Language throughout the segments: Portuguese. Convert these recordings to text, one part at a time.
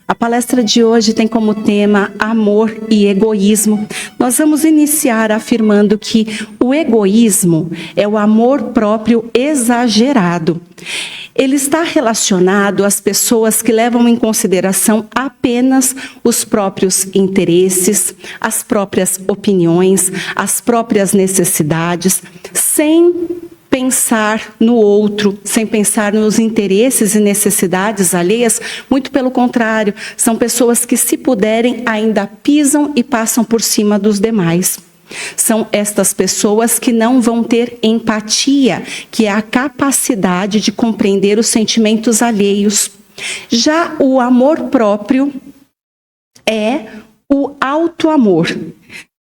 A palestra de hoje tem como tema amor e egoísmo. Nós vamos iniciar afirmando que o egoísmo é o amor próprio exagerado. Ele está relacionado às pessoas que levam em consideração apenas os próprios interesses, as próprias opiniões, as próprias necessidades, sem pensar no outro, sem pensar nos interesses e necessidades alheias. Muito pelo contrário, são pessoas que, se puderem, ainda pisam e passam por cima dos demais. São estas pessoas que não vão ter empatia, que é a capacidade de compreender os sentimentos alheios. Já o amor próprio é o autoamor.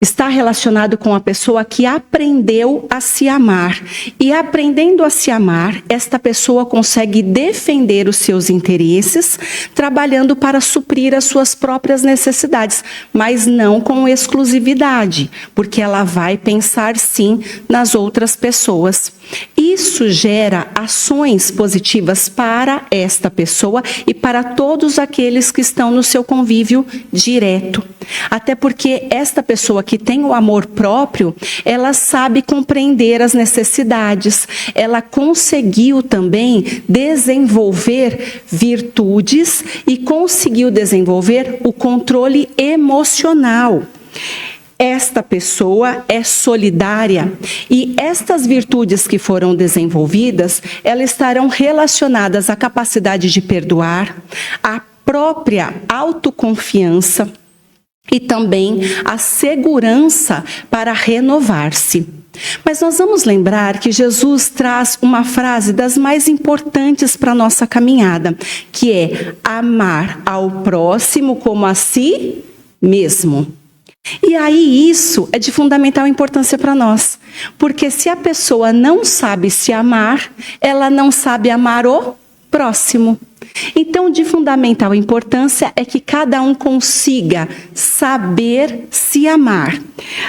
Está relacionado com a pessoa que aprendeu a se amar. E aprendendo a se amar, esta pessoa consegue defender os seus interesses, trabalhando para suprir as suas próprias necessidades, mas não com exclusividade, porque ela vai pensar sim nas outras pessoas. Isso gera ações positivas para esta pessoa e para todos aqueles que estão no seu convívio direto. Até porque esta pessoa que tem o amor próprio, ela sabe compreender as necessidades, ela conseguiu também desenvolver virtudes e conseguiu desenvolver o controle emocional. Esta pessoa é solidária e estas virtudes que foram desenvolvidas, elas estarão relacionadas à capacidade de perdoar, à própria autoconfiança e também à segurança para renovar-se. Mas nós vamos lembrar que Jesus traz uma frase das mais importantes para a nossa caminhada, que é amar ao próximo como a si mesmo. E aí isso é de fundamental importância para nós, porque se a pessoa não sabe se amar, ela não sabe amar o próximo. Então, de fundamental importância é que cada um consiga saber se amar.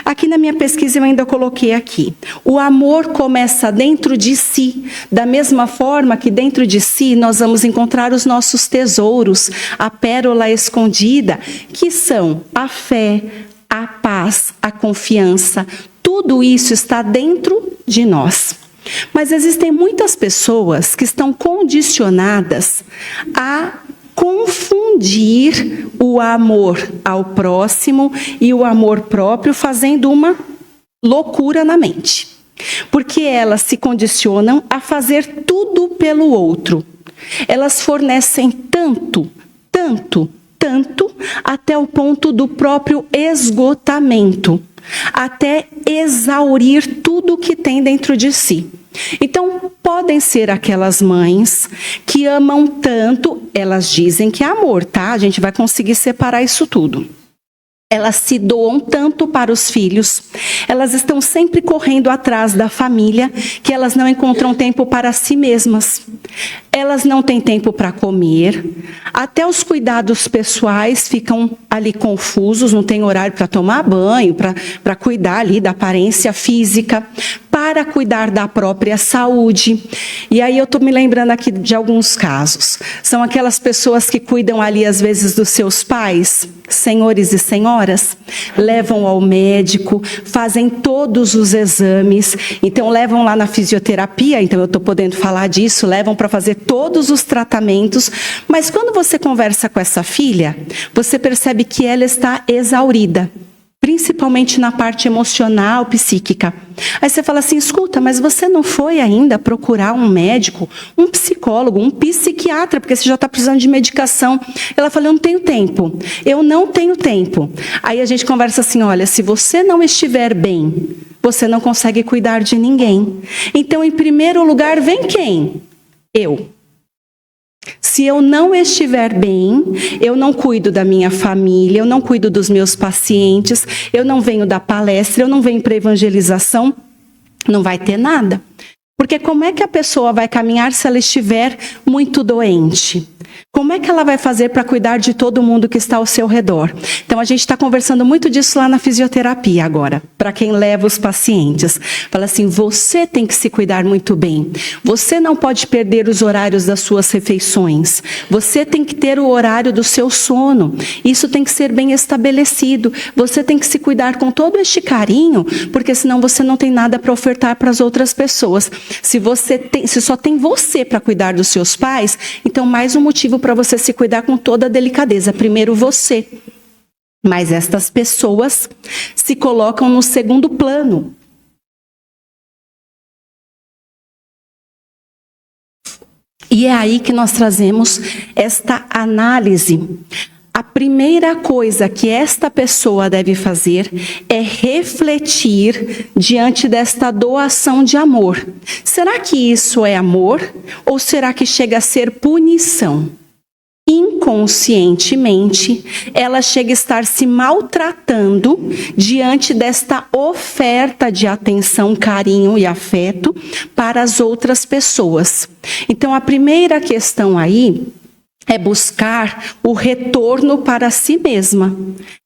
Aqui na minha pesquisa eu ainda coloquei aqui, o amor começa dentro de si, da mesma forma que dentro de si nós vamos encontrar os nossos tesouros, a pérola escondida, que são a fé, a paz, a confiança. Tudo isso está dentro de nós. Mas existem muitas pessoas que estão condicionadas a confundir o amor ao próximo e o amor próprio, fazendo uma loucura na mente. Porque elas se condicionam a fazer tudo pelo outro. Elas fornecem tanto, até o ponto do próprio esgotamento, até exaurir tudo que tem dentro de si. Então, podem ser aquelas mães que amam tanto, elas dizem que é amor, tá? A gente vai conseguir separar isso tudo. Elas se doam tanto para os filhos, elas estão sempre correndo atrás da família, que elas não encontram tempo para si mesmas. Elas não têm tempo para comer, até os cuidados pessoais ficam ali confusos, não tem horário para tomar banho, para cuidar ali da aparência física, para cuidar da própria saúde. E aí eu estou me lembrando aqui de alguns casos. São aquelas pessoas que cuidam ali às vezes dos seus pais, senhores e senhoras, levam ao médico, fazem todos os exames, então levam lá na fisioterapia, então eu estou podendo falar disso, levam para fazer todos os tratamentos, mas quando você conversa com essa filha, você percebe que ela está exaurida, principalmente na parte emocional, psíquica. Aí você fala assim, escuta, mas você não foi ainda procurar um médico, um psicólogo, um psiquiatra, porque você já está precisando de medicação. Ela fala, eu não tenho tempo. Aí a gente conversa assim, olha, se você não estiver bem, você não consegue cuidar de ninguém. Então, em primeiro lugar, vem quem? Eu. Se eu não estiver bem, eu não cuido da minha família, eu não cuido dos meus pacientes, eu não venho da palestra, eu não venho para evangelização, não vai ter nada. Porque como é que a pessoa vai caminhar se ela estiver muito doente? Como é que ela vai fazer para cuidar de todo mundo que está ao seu redor? Então, a gente está conversando muito disso lá na fisioterapia agora, para quem leva os pacientes. Fala assim, você tem que se cuidar muito bem. Você não pode perder os horários das suas refeições. Você tem que ter o horário do seu sono. Isso tem que ser bem estabelecido. Você tem que se cuidar com todo este carinho, porque senão você não tem nada para ofertar para as outras pessoas. Se só tem você para cuidar dos seus pais, então mais um motivo para você se cuidar com toda a delicadeza. Primeiro você. Mas estas pessoas se colocam no segundo plano. E é aí que nós trazemos esta análise. A primeira coisa que esta pessoa deve fazer é refletir diante desta doação de amor. Será que isso é amor ou será que chega a ser punição? Inconscientemente, ela chega a estar se maltratando diante desta oferta de atenção, carinho e afeto para as outras pessoas. Então, a primeira questão aí é buscar o retorno para si mesma.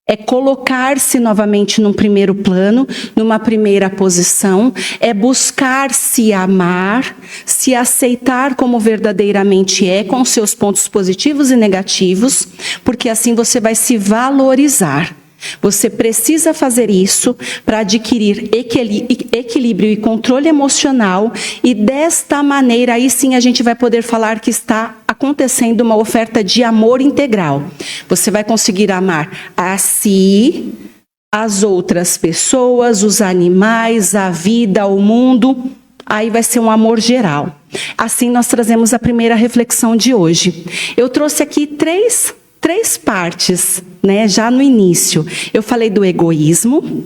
É colocar-se novamente num primeiro plano, numa primeira posição, é buscar se amar, se aceitar como verdadeiramente é, com seus pontos positivos e negativos, porque assim você vai se valorizar. Você precisa fazer isso para adquirir equilíbrio e controle emocional e desta maneira aí sim a gente vai poder falar que está acontecendo uma oferta de amor integral. Você vai conseguir amar a si, as outras pessoas, os animais, a vida, o mundo. Aí vai ser um amor geral. Assim nós trazemos a primeira reflexão de hoje. Eu trouxe aqui três partes, né, já no início. Eu falei do egoísmo,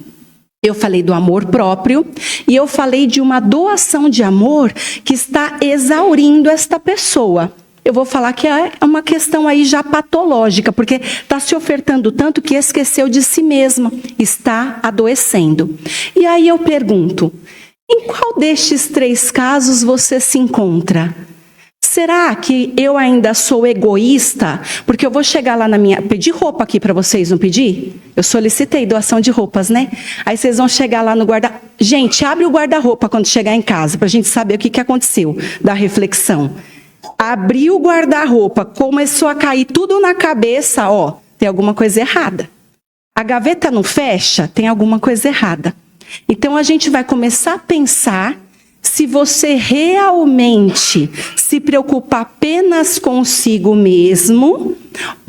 eu falei do amor próprio e eu falei de uma doação de amor que está exaurindo esta pessoa. Eu vou falar que é uma questão aí já patológica, porque está se ofertando tanto que esqueceu de si mesma, está adoecendo. E aí eu pergunto, em qual destes 3 casos você se encontra? Será que eu ainda sou egoísta? Porque eu vou chegar lá na minha... Pedi roupa aqui para vocês, não pedi? Eu solicitei doação de roupas, né? Aí vocês vão chegar lá no guarda... Gente, abre o guarda-roupa quando chegar em casa, para a gente saber o que aconteceu da reflexão. Abriu o guarda-roupa, começou a cair tudo na cabeça, ó, tem alguma coisa errada. A gaveta não fecha, tem alguma coisa errada. Então a gente vai começar a pensar se você realmente se preocupa apenas consigo mesmo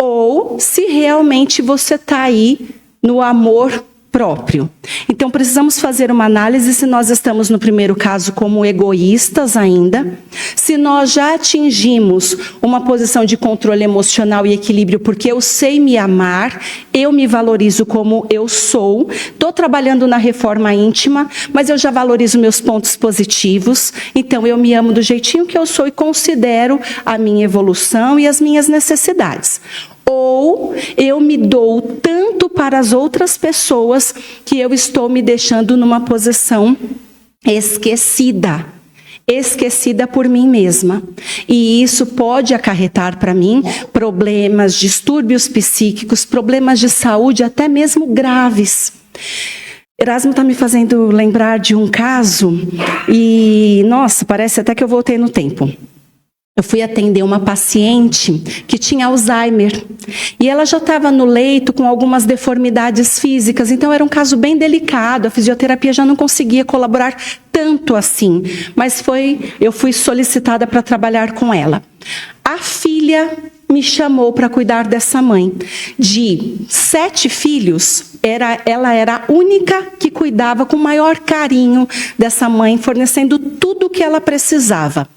ou se realmente você está aí no amor próprio. Então, precisamos fazer uma análise se nós estamos no primeiro caso como egoístas ainda, se nós já atingimos uma posição de controle emocional e equilíbrio, porque eu sei me amar, eu me valorizo como eu sou, estou trabalhando na reforma íntima, mas eu já valorizo meus pontos positivos, então eu me amo do jeitinho que eu sou e considero a minha evolução e as minhas necessidades. Ou eu me dou tanto para as outras pessoas que eu estou me deixando numa posição esquecida por mim mesma. E isso pode acarretar para mim problemas, distúrbios psíquicos, problemas de saúde até mesmo graves. Erasmo está me fazendo lembrar de um caso e, nossa, parece até que eu voltei no tempo. Eu fui atender uma paciente que tinha Alzheimer e ela já estava no leito com algumas deformidades físicas, então era um caso bem delicado, a fisioterapia já não conseguia colaborar tanto assim, mas eu fui solicitada para trabalhar com ela. A filha me chamou para cuidar dessa mãe. De 7 filhos, ela era a única que cuidava com maior carinho dessa mãe, fornecendo tudo o que ela precisava.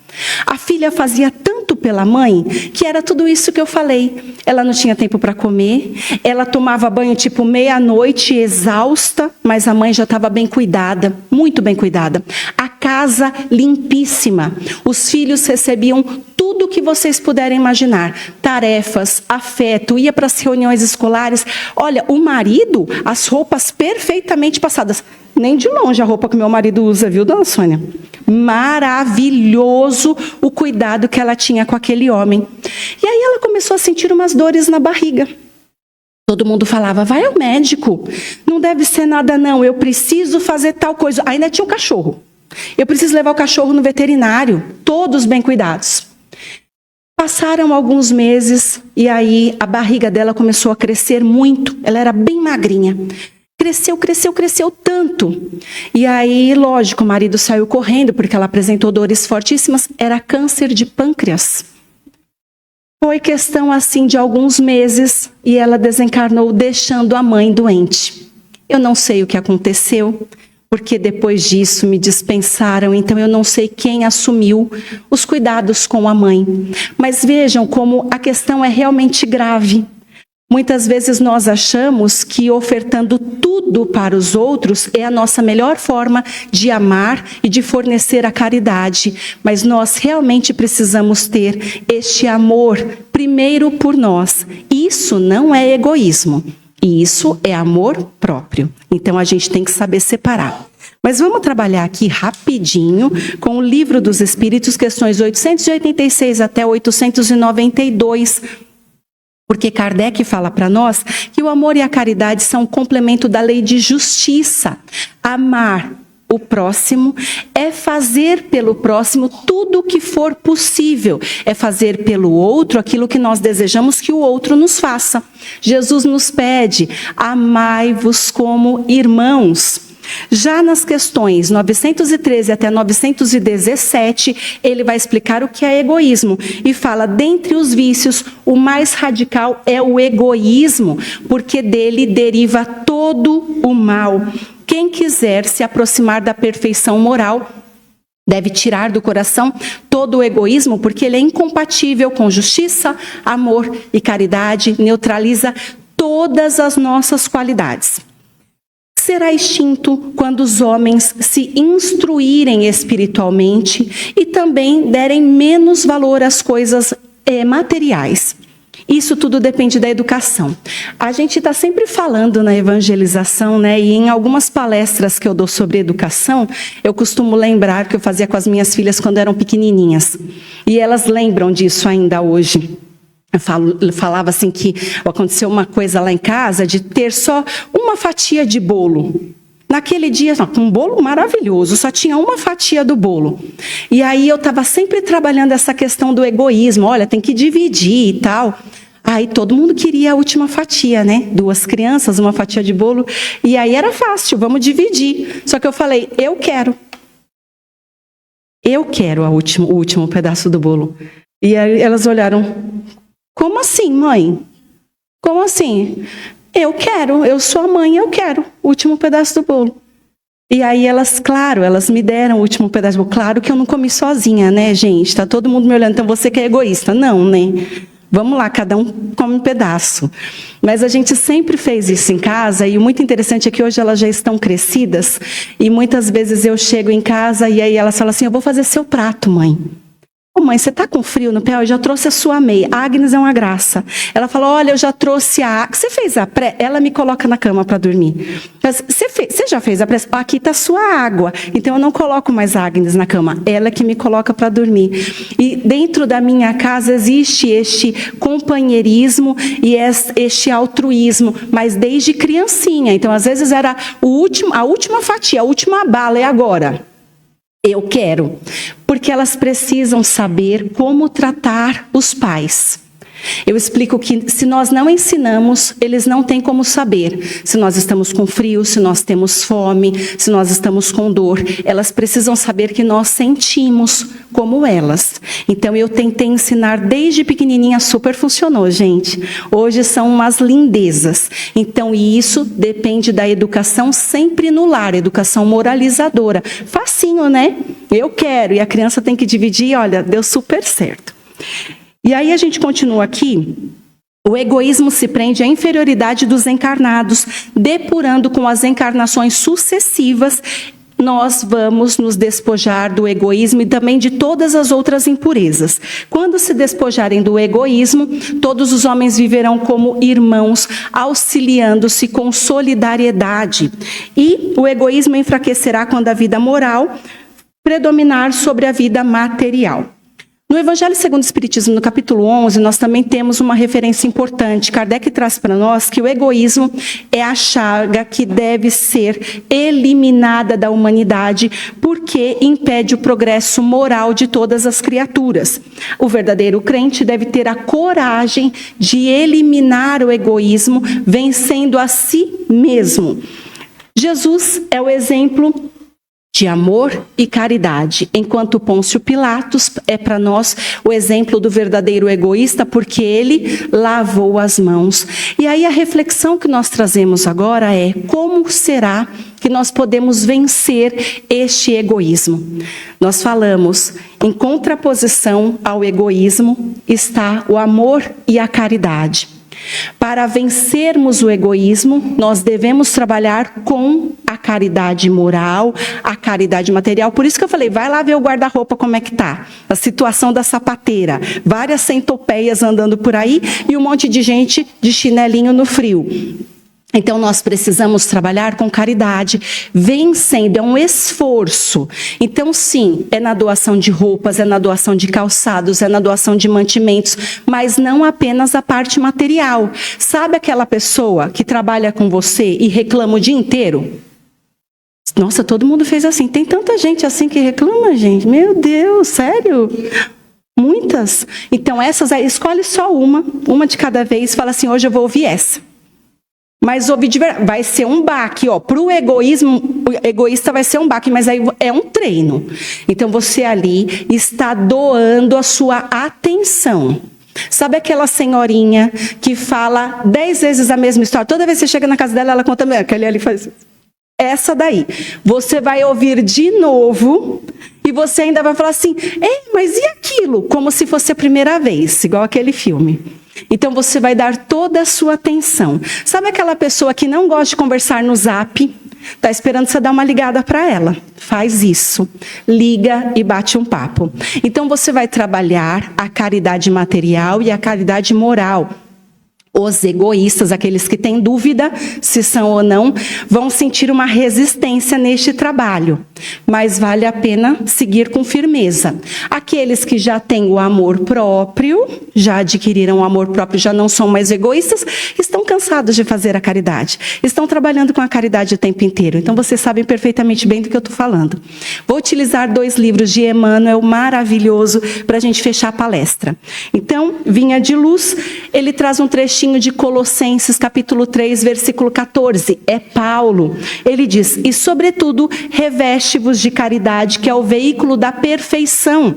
A filha fazia tanto pela mãe que era tudo isso que eu falei. Ela não tinha tempo para comer, ela tomava banho tipo meia-noite, exausta, mas a mãe já estava bem cuidada, muito bem cuidada. A casa limpíssima. Os filhos recebiam tudo o que vocês puderem imaginar. Tarefas, afeto, ia para as reuniões escolares. Olha, o marido, as roupas perfeitamente passadas. Nem de longe a roupa que meu marido usa, viu, dona Sônia? Maravilhoso o cuidado que ela tinha com aquele homem. E aí ela começou a sentir umas dores na barriga. Todo mundo falava, vai ao médico. Não deve ser nada não, eu preciso fazer tal coisa. Ainda tinha o cachorro. Eu preciso levar o cachorro no veterinário. Todos bem cuidados. Passaram alguns meses e aí a barriga dela começou a crescer muito. Ela era bem magrinha. Cresceu tanto. E aí, lógico, o marido saiu correndo porque ela apresentou dores fortíssimas. Era câncer de pâncreas. Foi questão assim de alguns meses e ela desencarnou deixando a mãe doente. Eu não sei o que aconteceu, porque depois disso me dispensaram, então eu não sei quem assumiu os cuidados com a mãe. Mas vejam como a questão é realmente grave. Muitas vezes nós achamos que ofertando tudo para os outros é a nossa melhor forma de amar e de fornecer a caridade. Mas nós realmente precisamos ter este amor primeiro por nós. Isso não é egoísmo. Isso é amor próprio. Então a gente tem que saber separar. Mas vamos trabalhar aqui rapidinho com o Livro dos Espíritos, questões 886 até 892. Porque Kardec fala para nós que o amor e a caridade são um complemento da lei de justiça. Amar o próximo é fazer pelo próximo tudo o que for possível. É fazer pelo outro aquilo que nós desejamos que o outro nos faça. Jesus nos pede, amai-vos como irmãos. Já nas questões 913 até 917, ele vai explicar o que é egoísmo e fala, dentre os vícios, o mais radical é o egoísmo, porque dele deriva todo o mal. Quem quiser se aproximar da perfeição moral deve tirar do coração todo o egoísmo, porque ele é incompatível com justiça, amor e caridade, neutraliza todas as nossas qualidades. Será extinto quando os homens se instruírem espiritualmente e também derem menos valor às coisas materiais. Isso tudo depende da educação. A gente está sempre falando na evangelização, né? E em algumas palestras que eu dou sobre educação, eu costumo lembrar que eu fazia com as minhas filhas quando eram pequenininhas. E elas lembram disso ainda hoje. Eu falava assim que aconteceu uma coisa lá em casa de ter só uma fatia de bolo. Naquele dia, um bolo maravilhoso, só tinha uma fatia do bolo. E aí eu estava sempre trabalhando essa questão do egoísmo. Olha, tem que dividir e tal. Aí todo mundo queria a última fatia, né? 2 crianças, uma fatia de bolo. E aí era fácil, vamos dividir. Só que eu falei, eu quero. Eu quero o último pedaço do bolo. E aí elas olharam... Como assim, mãe? Como assim? Eu quero, eu sou a mãe, eu quero o último pedaço do bolo. E aí elas, claro, elas me deram o último pedaço do bolo. Claro que eu não comi sozinha, né, gente? Tá todo mundo me olhando, então você que é egoísta. Não, né? Vamos lá, cada um come um pedaço. Mas a gente sempre fez isso em casa, e o muito interessante é que hoje elas já estão crescidas, e muitas vezes eu chego em casa e aí elas falam assim, eu vou fazer seu prato, mãe. Ô mãe, você está com frio no pé? Eu já trouxe a sua meia. A Agnes é uma graça. Ela fala, olha, eu já trouxe a... Você fez a pré? Ela me coloca na cama para dormir. Você já fez a pré? Aqui está a sua água. Então eu não coloco mais a Agnes na cama. Ela é que me coloca para dormir. E dentro da minha casa existe este companheirismo e este altruísmo. Mas desde criancinha. Então às vezes era a última fatia, a última bala é agora. Eu quero, porque elas precisam saber como tratar os pais. Eu explico que se nós não ensinamos, eles não têm como saber. Se nós estamos com frio, se nós temos fome, se nós estamos com dor. Elas precisam saber que nós sentimos como elas. Então eu tentei ensinar desde pequenininha, super funcionou, gente. Hoje são umas lindezas. Então isso depende da educação sempre no lar, educação moralizadora. Facinho, né? Eu quero, e a criança tem que dividir, olha, deu super certo. E aí a gente continua aqui. O egoísmo se prende à inferioridade dos encarnados, depurando com as encarnações sucessivas nós vamos nos despojar do egoísmo e também de todas as outras impurezas. Quando se despojarem do egoísmo, todos os homens viverão como irmãos, auxiliando-se com solidariedade. E o egoísmo enfraquecerá quando a vida moral predominar sobre a vida material. No Evangelho segundo o Espiritismo, no capítulo 11, nós também temos uma referência importante. Kardec traz para nós que o egoísmo é a chaga que deve ser eliminada da humanidade, porque impede o progresso moral de todas as criaturas. O verdadeiro crente deve ter a coragem de eliminar o egoísmo, vencendo a si mesmo. Jesus é o exemplo de amor e caridade, enquanto Pôncio Pilatos é para nós o exemplo do verdadeiro egoísta, porque ele lavou as mãos. E aí a reflexão que nós trazemos agora é: como será que nós podemos vencer este egoísmo? Nós falamos, em contraposição ao egoísmo está o amor e a caridade. Para vencermos o egoísmo, nós devemos trabalhar com a caridade moral, a caridade material. Por isso que eu falei, vai lá ver o guarda-roupa como é que tá. A situação da sapateira. Várias centopeias andando por aí e um monte de gente de chinelinho no frio. Então, nós precisamos trabalhar com caridade, vencendo, é um esforço. Então, sim, é na doação de roupas, é na doação de calçados, é na doação de mantimentos, mas não apenas a parte material. Sabe aquela pessoa que trabalha com você e reclama o dia inteiro? Nossa, todo mundo fez assim. Tem tanta gente assim que reclama, gente. Meu Deus, sério? Muitas. Então, essas aí, escolhe só uma de cada vez, fala assim, hoje eu vou ouvir essa. Mas vai ser um baque, ó. Para o egoísta vai ser um baque, mas aí é um treino. Então você ali está doando a sua atenção. Sabe aquela senhorinha que fala 10 vezes a mesma história? Toda vez que você chega na casa dela, ela conta, aquele ali faz. Essa daí. Você vai ouvir de novo e você ainda vai falar assim, mas e aquilo? Como se fosse a primeira vez, igual aquele filme. Então você vai dar toda a sua atenção. Sabe aquela pessoa que não gosta de conversar no Zap? Está esperando você dar uma ligada para ela. Faz isso. Liga e bate um papo. Então você vai trabalhar a caridade material e a caridade moral. Os egoístas, aqueles que têm dúvida se são ou não, vão sentir uma resistência neste trabalho. Mas vale a pena seguir com firmeza. Aqueles que já têm o amor próprio, já adquiriram o amor próprio, já não são mais egoístas, estão cansados de fazer a caridade. Estão trabalhando com a caridade o tempo inteiro. Então vocês sabem perfeitamente bem do que eu estou falando. Vou utilizar 2 livros de Emmanuel, maravilhoso, para a gente fechar a palestra. Então, Vinha de Luz, ele traz um trechinho de Colossenses, capítulo 3, versículo 14. É Paulo. Ele diz, e sobretudo, reveste-vos de caridade, que é o veículo da perfeição.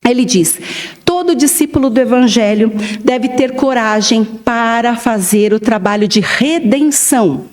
Ele diz, todo discípulo do Evangelho deve ter coragem para fazer o trabalho de redenção.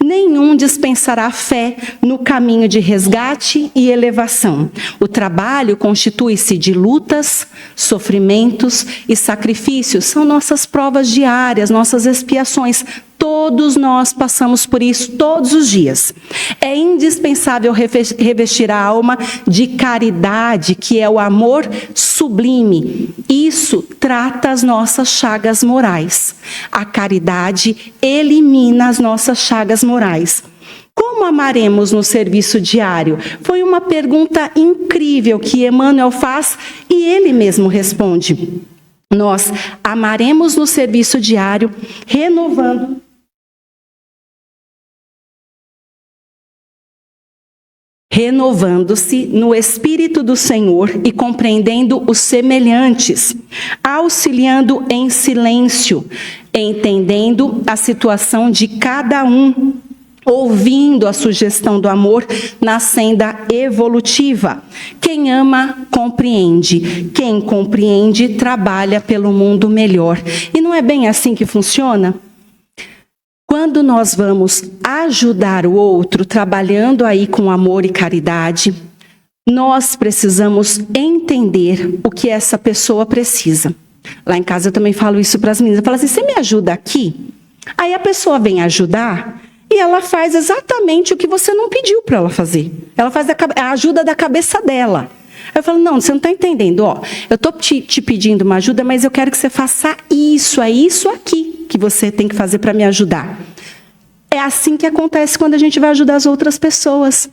Nenhum dispensará fé no caminho de resgate e elevação. O trabalho constitui-se de lutas, sofrimentos e sacrifícios. São nossas provas diárias, nossas expiações. Todos nós passamos por isso todos os dias. É indispensável revestir a alma de caridade, que é o amor sublime. Isso trata as nossas chagas morais. A caridade elimina as nossas chagas morais. Como amaremos no serviço diário? Foi uma pergunta incrível que Emmanuel faz e ele mesmo responde. Nós amaremos no serviço diário, renovando-se no Espírito do Senhor e compreendendo os semelhantes, auxiliando em silêncio, entendendo a situação de cada um, ouvindo a sugestão do amor na senda evolutiva. Quem ama, compreende. Quem compreende, trabalha pelo mundo melhor. E não é bem assim que funciona? Quando nós vamos ajudar o outro, trabalhando aí com amor e caridade, nós precisamos entender o que essa pessoa precisa. Lá em casa eu também falo isso para as meninas. Eu falo assim, você me ajuda aqui? Aí a pessoa vem ajudar e ela faz exatamente o que você não pediu para ela fazer. Ela faz a ajuda da cabeça dela. Eu falo, não, você não está entendendo, ó, eu estou te pedindo uma ajuda, mas eu quero que você faça isso, é isso aqui que você tem que fazer para me ajudar. É assim que acontece quando a gente vai ajudar as outras pessoas.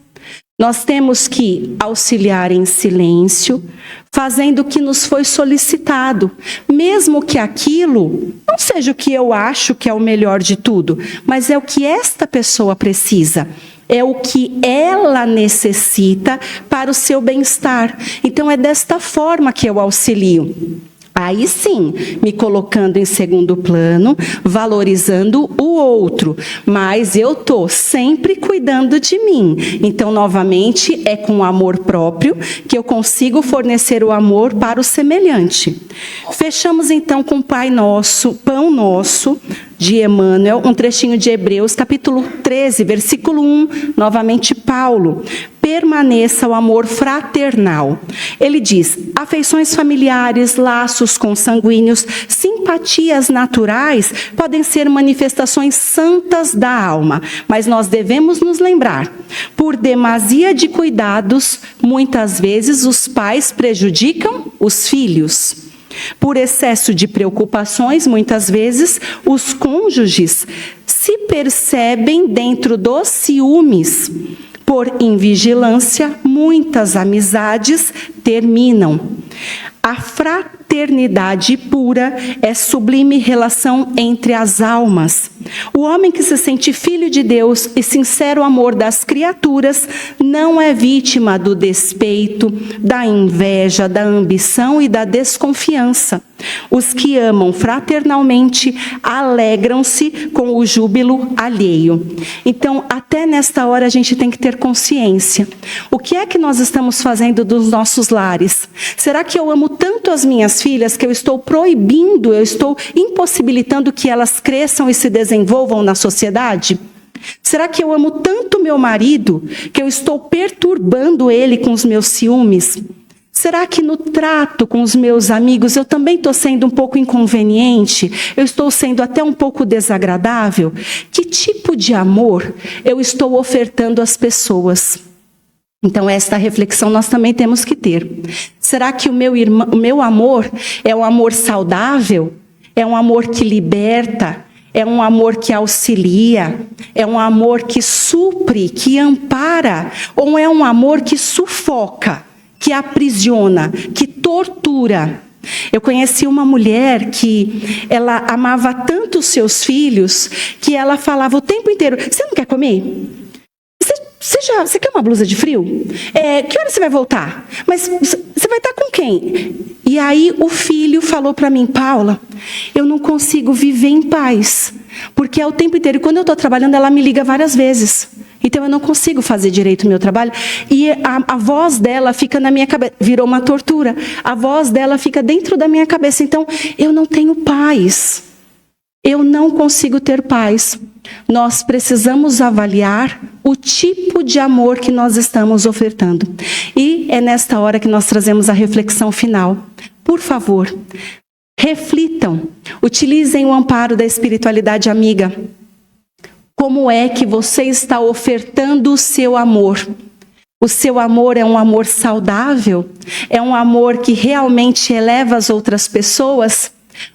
Nós temos que auxiliar em silêncio, fazendo o que nos foi solicitado, mesmo que aquilo não seja o que eu acho que é o melhor de tudo, mas é o que esta pessoa precisa. É o que ela necessita para o seu bem-estar. Então, é desta forma que eu auxilio. Aí sim, me colocando em segundo plano, valorizando o outro. Mas eu estou sempre cuidando de mim. Então, novamente, é com amor próprio que eu consigo fornecer o amor para o semelhante. Fechamos então com Pai Nosso, Pão Nosso, de Emmanuel, um trechinho de Hebreus, capítulo 13, versículo 1, novamente Paulo. Permaneça o amor fraternal. Ele diz, afeições familiares, laços consanguíneos, simpatias naturais podem ser manifestações santas da alma, mas nós devemos nos lembrar, por demasia de cuidados, muitas vezes os pais prejudicam os filhos. Por excesso de preocupações, muitas vezes, os cônjuges se percebem dentro dos ciúmes. Por invigilância, muitas amizades terminam. A fraternidade pura é sublime relação entre as almas. O homem que se sente filho de Deus e sincero amor das criaturas não é vítima do despeito, da inveja, da ambição e da desconfiança. Os que amam fraternalmente alegram-se com o júbilo alheio. Então, até nesta hora a gente tem que ter consciência. O que é que nós estamos fazendo dos nossos lares? Será que eu amo tanto as minhas filhas que eu estou proibindo, eu estou impossibilitando que elas cresçam e se desenvolvam na sociedade? Será que eu amo tanto meu marido que eu estou perturbando ele com os meus ciúmes? Será que no trato com os meus amigos eu também estou sendo um pouco inconveniente? Eu estou sendo até um pouco desagradável? Que tipo de amor eu estou ofertando às pessoas? Então, esta reflexão nós também temos que ter. Será que o meu amor é um amor saudável? É um amor que liberta? É um amor que auxilia? É um amor que supre, que ampara? Ou é um amor que sufoca, que aprisiona, que tortura? Eu conheci uma mulher que ela amava tanto os seus filhos que ela falava o tempo inteiro, você não quer comer? Você quer uma blusa de frio? Que hora você vai voltar? Mas você vai estar com quem? E aí o filho falou para mim, Paula, eu não consigo viver em paz, porque é o tempo inteiro. E quando eu estou trabalhando, ela me liga várias vezes. Então eu não consigo fazer direito o meu trabalho. E a voz dela fica na minha cabeça. Virou uma tortura. A voz dela fica dentro da minha cabeça. Então eu não tenho paz. Eu não consigo ter paz. Nós precisamos avaliar o tipo de amor que nós estamos ofertando. E é nesta hora que nós trazemos a reflexão final. Por favor, reflitam, utilizem o amparo da espiritualidade amiga. Como é que você está ofertando o seu amor? O seu amor é um amor saudável? É um amor que realmente eleva as outras pessoas?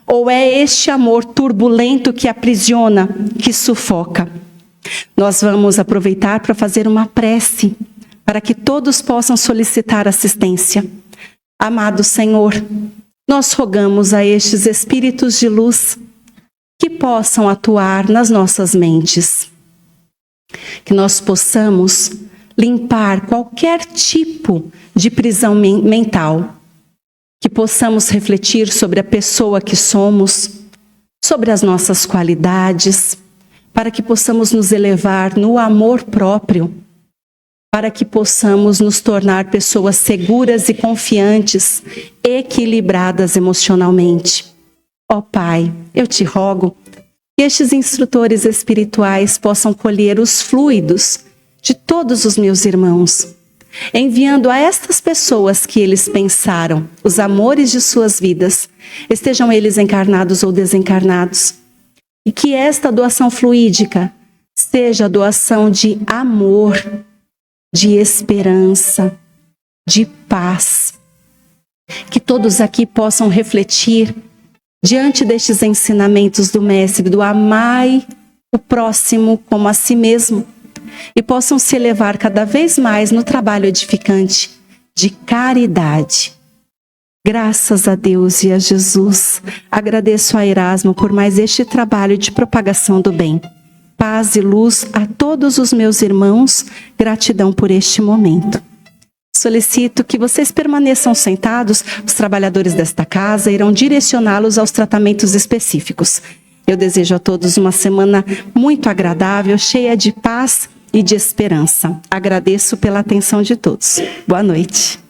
Ou é este amor turbulento que aprisiona, que sufoca? Nós vamos aproveitar para fazer uma prece, para que todos possam solicitar assistência. Amado Senhor, nós rogamos a estes espíritos de luz que possam atuar nas nossas mentes. Que nós possamos limpar qualquer tipo de prisão mental. Que possamos refletir sobre a pessoa que somos, sobre as nossas qualidades, para que possamos nos elevar no amor próprio, para que possamos nos tornar pessoas seguras e confiantes, equilibradas emocionalmente. Ó Pai, eu te rogo que estes instrutores espirituais possam colher os fluidos de todos os meus irmãos, enviando a estas pessoas que eles pensaram, os amores de suas vidas, estejam eles encarnados ou desencarnados, e que esta doação fluídica seja a doação de amor, de esperança, de paz. Que todos aqui possam refletir diante destes ensinamentos do Mestre, do amai o próximo como a si mesmo, e possam se elevar cada vez mais no trabalho edificante de caridade. Graças a Deus e a Jesus, agradeço a Erasmo por mais este trabalho de propagação do bem. Paz e luz a todos os meus irmãos, gratidão por este momento. Solicito que vocês permaneçam sentados, os trabalhadores desta casa irão direcioná-los aos tratamentos específicos. Eu desejo a todos uma semana muito agradável, cheia de paz e de esperança. Agradeço pela atenção de todos. Boa noite.